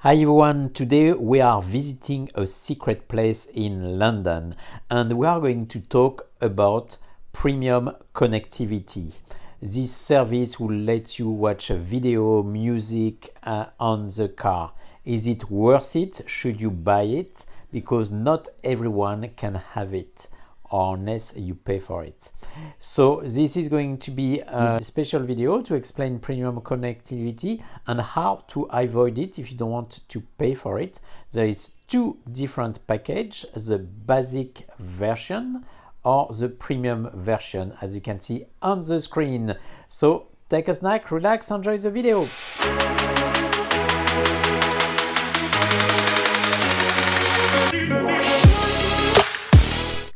Hi everyone, today we are visiting a secret place in London and we are going to talk about premium connectivity. This service will let you watch a video, music on the car. Is it worth it? Should you buy it? Because not everyone can have it unless you pay for it. So this is going to be a special video to explain premium connectivity and how to avoid it if you don't want to pay for it. There is two different packages, the basic version or the premium version, as you can see on the screen. So take a snack, relax, enjoy the video.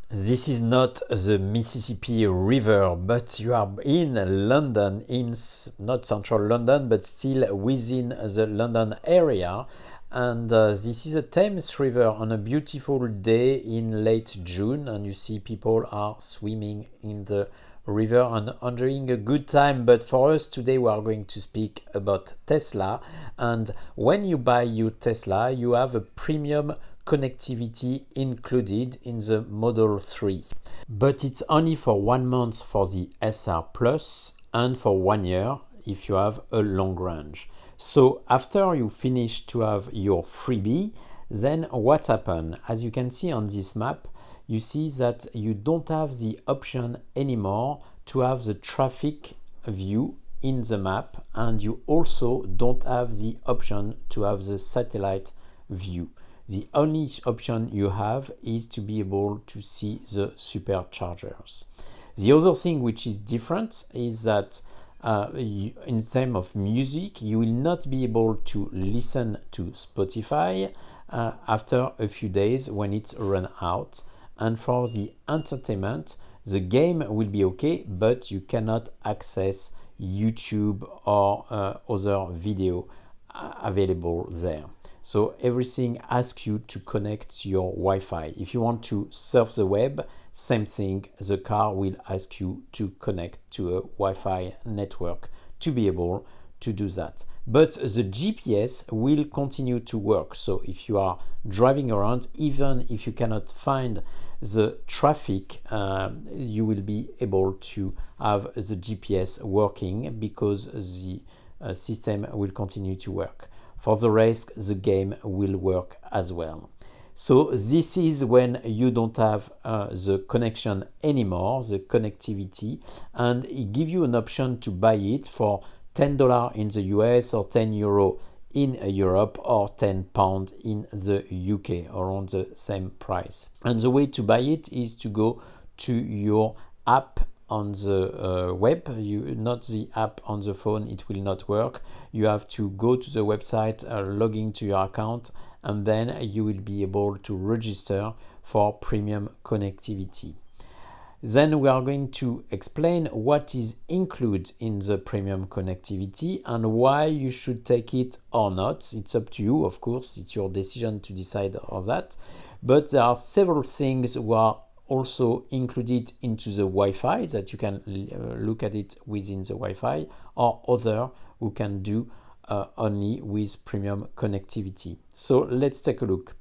This is not the Mississippi River, but you are in London, in not central London, but still within the London area. And this is a Thames River on a beautiful day in late June, and you see people are swimming in the river and enjoying a good time. But for us today we are going to speak about Tesla, and when you buy your Tesla you have a premium connectivity included in the Model 3, but it's only for 1 month for the SR Plus and for 1 year if you have a long range. So after you finish to have your freebie, then what happened? As you can see on this map, you see that you don't have the option anymore to have the traffic view in the map, and you also don't have the option to have the satellite view. The only option you have is to be able to see the superchargers. The other thing which is different is that in terms of music, you will not be able to listen to Spotify after a few days when it's run out. And for the entertainment, the game will be okay, but you cannot access YouTube or other video available there. So everything asks you to connect to your Wi-Fi. If you want to surf the web, same thing, the car will ask you to connect to a Wi-Fi network to be able to do that. But the GPS will continue to work. So if you are driving around, even if you cannot find the traffic, you will be able to have the GPS working because the system will continue to work. For the rest, the game will work as well. So this is when you don't have the connection anymore, the connectivity, and it gives you an option to buy it for $10 in the US or €10 in Europe or £10 in the UK, around the same price. And the way to buy it is to go to your app on the web. Not the app on the phone, it will not work. You have to go to the website, log into your account, and then you will be able to register for premium connectivity. Then we are going to explain what is included in the premium connectivity and why you should take it or not. It's up to you, of course, it's your decision to decide on that. But there are several things that are also included into the Wi-Fi that you can look at it within the Wi-Fi, or other who can do only with premium connectivity. So let's take a look.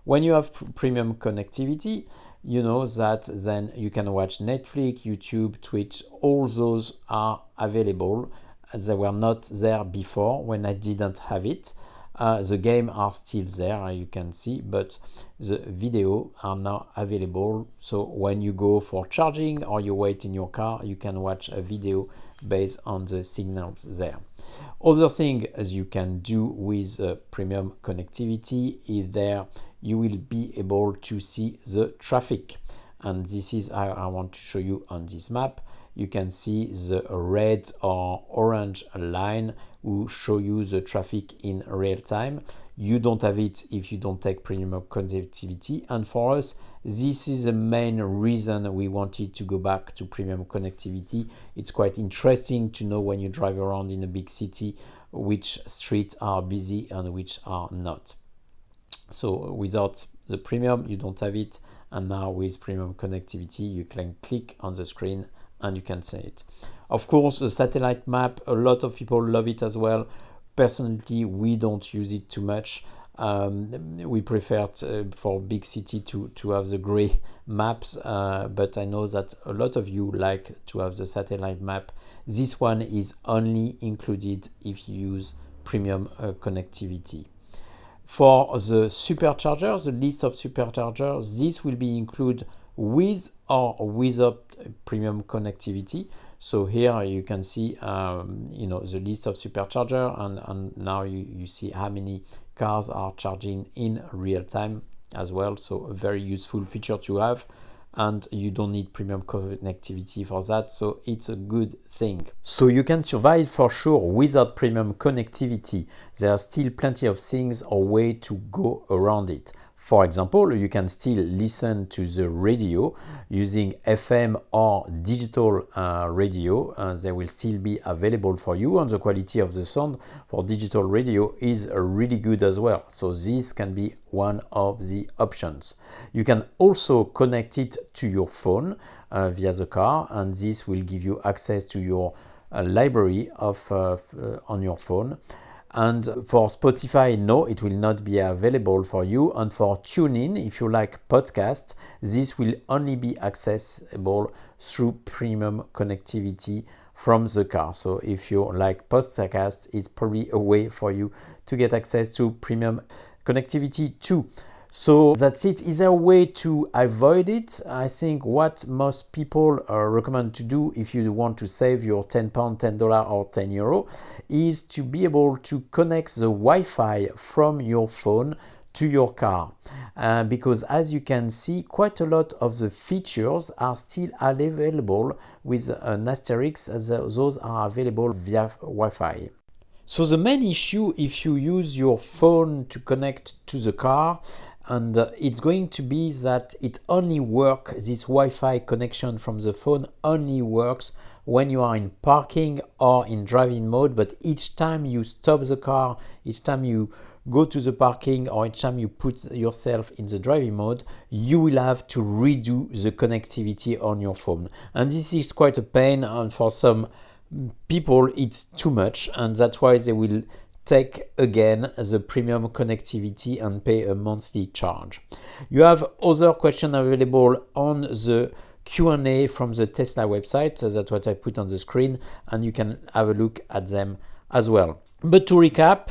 When you have premium connectivity, you know that then you can watch Netflix, YouTube, Twitch, all those are available. They were not there before when I didn't have it. The game are still there, you can see, but the video are now available. So when you go for charging or you wait in your car, you can watch a video based on the signals there. Other thing as you can do with premium connectivity is there you will be able to see the traffic, and this is how I want to show you on this map. You can see the red or orange line will show you the traffic in real time. You don't have it if you don't take premium connectivity, and for us this is the main reason we wanted to go back to premium connectivity. It's quite interesting to know when you drive around in a big city which streets are busy and which are not. So without the premium you don't have it, and now with premium connectivity you can click on the screen and you can see it. Of course, the satellite map, a lot of people love it as well. Personally, we don't use it too much. We prefer for big city to have the gray maps, but I know that a lot of you like to have the satellite map. This one is only included if you use premium connectivity. For the superchargers, the list of superchargers, this will be included with or without premium connectivity. So here you can see the list of supercharger, and now you see how many cars are charging in real time as well. So a very useful feature to have, and you don't need premium connectivity for that, so it's a good thing. So you can survive for sure without premium connectivity. There are still plenty of things or way to go around it. For example, you can still listen to the radio using FM or digital radio. They will still be available for you, and the quality of the sound for digital radio is really good as well. So this can be one of the options. You can also connect it to your phone via the car, and this will give you access to your library on your phone. And for Spotify, no, it will not be available for you. And for TuneIn, if you like podcast, this will only be accessible through premium connectivity from the car. So if you like podcast, it's probably a way for you to get access to premium connectivity too. So that's it. Is there a way to avoid it? I think what most people recommend to do if you want to save your £10, $10 or €10 is to be able to connect the Wi-Fi from your phone to your car, because as you can see, quite a lot of the features are still available with an asterisk, as those are available via Wi-Fi. So the main issue if you use your phone to connect to the car, and it's going to be that it only works, this Wi-Fi connection from the phone only works when you are in parking or in driving mode, but each time you stop the car, each time you go to the parking, or each time you put yourself in the driving mode, you will have to redo the connectivity on your phone. And this is quite a pain, and for some people it's too much, and that's why they will take again the premium connectivity and pay a monthly charge. You have other questions available on the Q&A from the Tesla website. So that's what I put on the screen, and you can have a look at them as well. But to recap,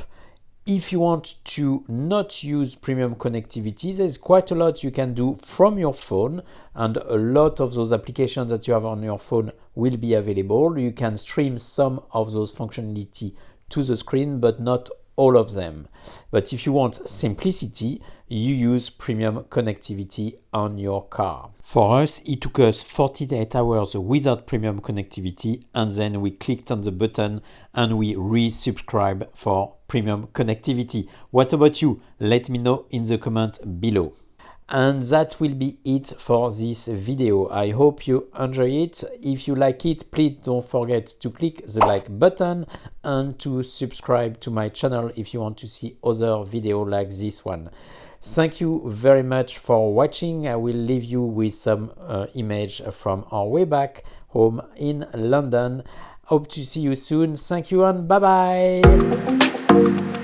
if you want to not use premium connectivity, there's quite a lot you can do from your phone, and a lot of those applications that you have on your phone will be available. You can stream some of those functionality to the screen, but not all of them. But if you want simplicity, you use premium connectivity on your car. For us, it took us 48 hours without premium connectivity, and then we clicked on the button and we resubscribe for premium connectivity. What about you? Let me know in the comment below. And that will be it for this video. I hope you enjoy it. If you like it, please don't forget to click the like button and to subscribe to my channel if you want to see other videos like this one. Thank you very much for watching. I will leave you with some image from our way back home in London. Hope to see you soon. Thank you and bye bye.